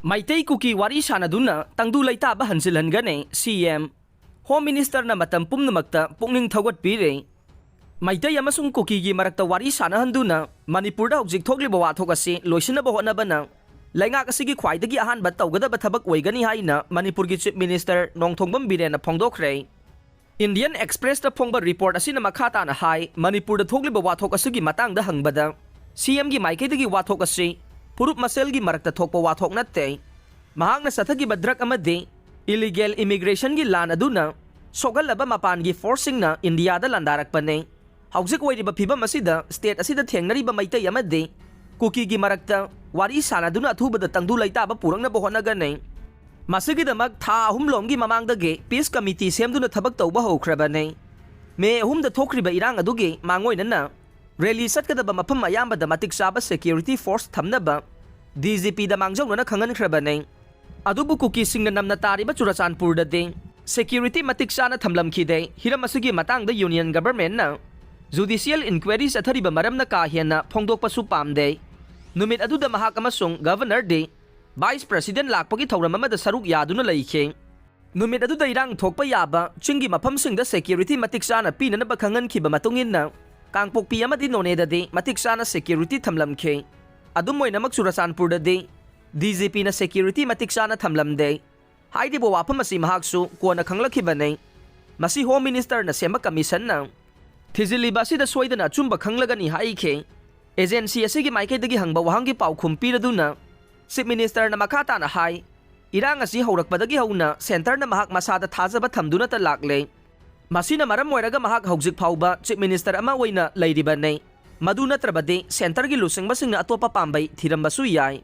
Maitei kuki wari sanaduna tangdu laitaba hansilhangane CM Home Minister na matam pumnamakta pungning thawat pire Maitei amasung kuki gi marakta wari sanahanduna Manipurda hojik thogliba wathok asi loisinaba hotnabana laingak asigi khwaidagi ahanba tawgadaba thabak oigani haina Manipurgi Chief Minister Nongthongbam Birena phongdokre Indian Express da phongba report asina makhata na hai Manipurda thogliba wathok asigi matangda hangbada CM gi maikaidagi wathok asi Purup maselgi marakta thokpa wathok natte mahakna sathagi badrak amade illegal immigration gi lan aduna sogalaba mapan gi forcing na India da landarak pane hawjik wairiba phibam asida state asida thengnari ba maitai amade kuki gi marakta wari sanaduna athubada tangdu laitaba purangna bohona gane masigi damak tha ahumlom gi mamangdage peace committee semduna thabak tawba hokrabane me ahumda thokriba irang adugi mangoinana Rally satkadaba mafam ayambada matik saba security force thamnaba DGP da mangjawna khangan khrabane adubu kuki singna namna tariba Churachandpur da de security matik sana thamlamkhide hiram asigi matang da union government na judicial inquiry athariba maramna ka hiana phongdokpa su pamde numit adu da mahak amasung governor de vice president lakpagi thauram amada saruk yaduna laikhe numit adu da irang thokpa yaba chingi mafam singda security matik sana pinana ba khangan khiba matungin na Kangpokpi amadi noneda de matik sana security thamlamkhe adum moinamak Churachandpur da de DGP na security matik sana thamlamde haidi bo wapam asi mahaksu kona khanglakibane masi home minister na sema commission na thizilibasi da soidana chumba khanglagani haikhe agency asigi maikaidagi hangba wahangi paukhum piraduna chief minister na makhata na hai irang asi haurakpadagi hauna center na mahak masada thajaba thamduna ta lakle Masina maram moiraga mahak hawjik phauba chief minister ama oina leiribane madu natrabade center gi lusingba singna atopa pambay thirambasu yai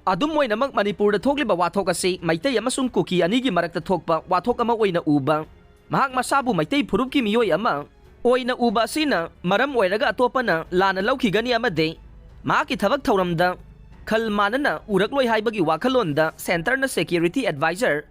adum moinamak Manipur da thogliba wathok asi maitai amasung kuki ani gi marakta thokpa wathok ama oina uba mahak masabu maitai phurup ki miyoi ama oina uba sina maram oiraga atopa na lana laukhigani amade mahaki thabak thauramda khal manana urakloi haibagi wakhalonda center na security advisor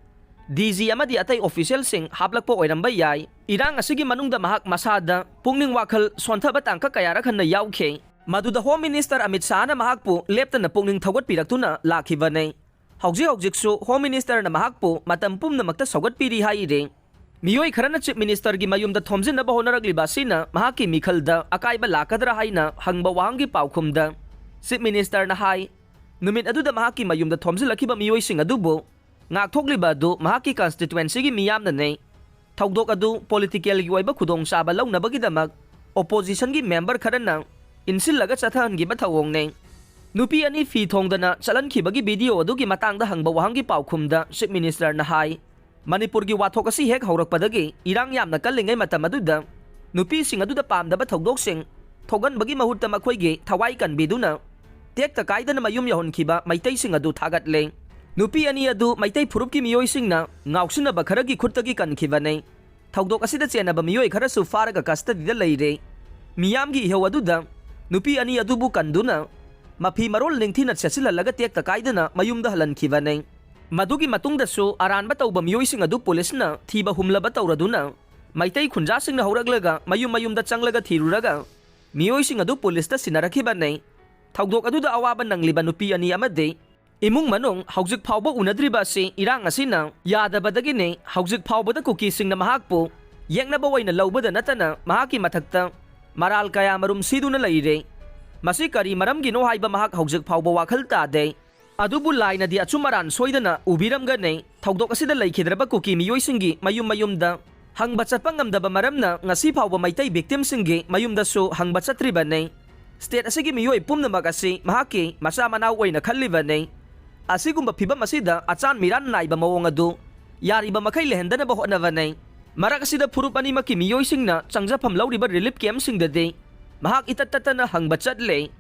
DG amadi atay official sing haplakpo oiramba yai irang asigi manungda mahak masada pungning wakhal sonthaba tangka kayara khanna yaukhe maduda home minister Amit Shah na mahakpu leptana pungning thawat piraktuna lakhibane hawjik su home minister na mahakpu matam pumna makta sogat piri haire miyoi kharana chief minister gi mayumda thomjinna ba honaragliba sina mahaki mikhalda akaiba lakadra haina hangba wahangi paukhumda chief minister na hai numit aduda mahaki mayumda thomjilakiba miyoi sing adubo ngakthokliba du mahaki constituency gi miyam na nei thawdok adu political gi oiba khudong saba launabagi damak opposition gi member kharana insillaga chathan gi bathawong nei nupi ani fi thongdana chalan khibagi video adu gi matangda hangba wahangi paukhumda chief minister na hai Manipur gi wathok asi hek haurakpadagi irang yamna kallingai matam aduda nupi sing aduda pamdaba thawdok sing thogan bagi mahutta makhoi gi thawai kan biduna tek ta kaidana mayum yahon khiba maitai sing adu thagat le Nupi ani adu maitai phurup ki miyoi singna ngauksina ba kharagi khutagi kankhibane thawdok asida chena ba miyoi khara su faraga custody da leire miyam gi hew aduda nupi ani adu bu kanduna mafi marol ningthina chasilallaga tek ta kaidana mayumda halankhibane madugi matungda su aranba tawba miyoi sing adu police na thiba humlaba tawraduna maitai khunja singna hawraglaga mayumda changlaga thiruraga miyoi sing adu police ta sinarakhibane thawdok aduda awaba nangliba nupi ani amade Imung manong hawjik phawba unadriba si irang asina yadabadagi ne hawjik phawbada kuki singna mahakpo yengnaba waina lawbada natana mahaki mathakta maral kaya marum siduna leire masi kari maram gi no haiba mahak hawjik phawba wakhal ta de adubu laina di achumaran soidana ubiramga ne thawdok asida leikhidraba kuki miyoi singi mayumda hangba chatpa ngamdaba maramna ngasi phawba maitai victim singi mayumda su hangba chatriba ne state asigi miyoi pumnamak asi mahaki masa manaw oina khalliba ne asigumba phibam asida achan miran naiba mawong adu yariba makai lehendana ba honava nei marak asida phurup ani maki miyoi singna changjapam lawriba relief camp singda de mahak itattatana hangba chatle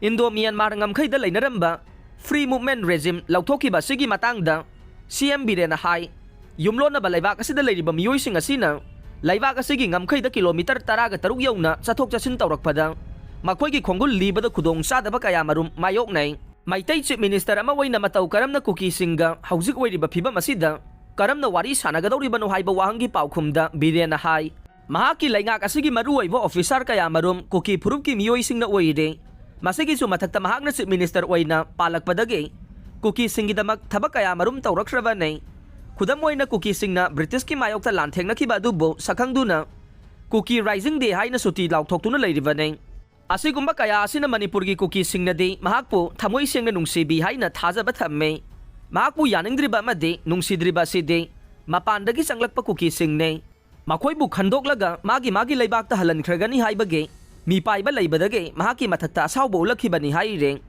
Indo Myanmar ngamkhai da leinaramba free movement regime lauthokiba sigi matangda CM Birena hai yumlona ba laibak asida leiriba miyoi sing asina laibak asigi ngamkhai da kilometer 10 taruk yauna chathok chasin tawrakpada makhoi gi khongul libada khudong sadaba kaya marum mayok nei Maitai chief minister ama waina matau karamna kuki singa hawjik oiriba phibam asida karamna wari sanagadawribano haiba wahangi paukhumda Birena hai mahaki laingak asigi maru oiba officer kaya marum kuki phurup ki miyoi singna oire masigi su mathakta mahakna chief minister oina palakpadagi Cookiesinggidamak tabak kaya marum tawrakrabane. Khudam oina cookiesingna Britishki mayokta lanthengnakiba adubo sakhangduna Cookie Rising Day haina suti laukthokuna leiribane. Asigumba kaya asina Manipurgi cookiesingna mahakpu thamoi sengna nungsibi haina thajaba thamme. Mahakpu yaningdriba amadi nungsidriba sidi mapandagi changlakpa cookiesingne. Makoibu khandoklaga magi leibakta halankragani haibage mi paiba leibadage mahaki mathakta asawba ulakhibani haireng.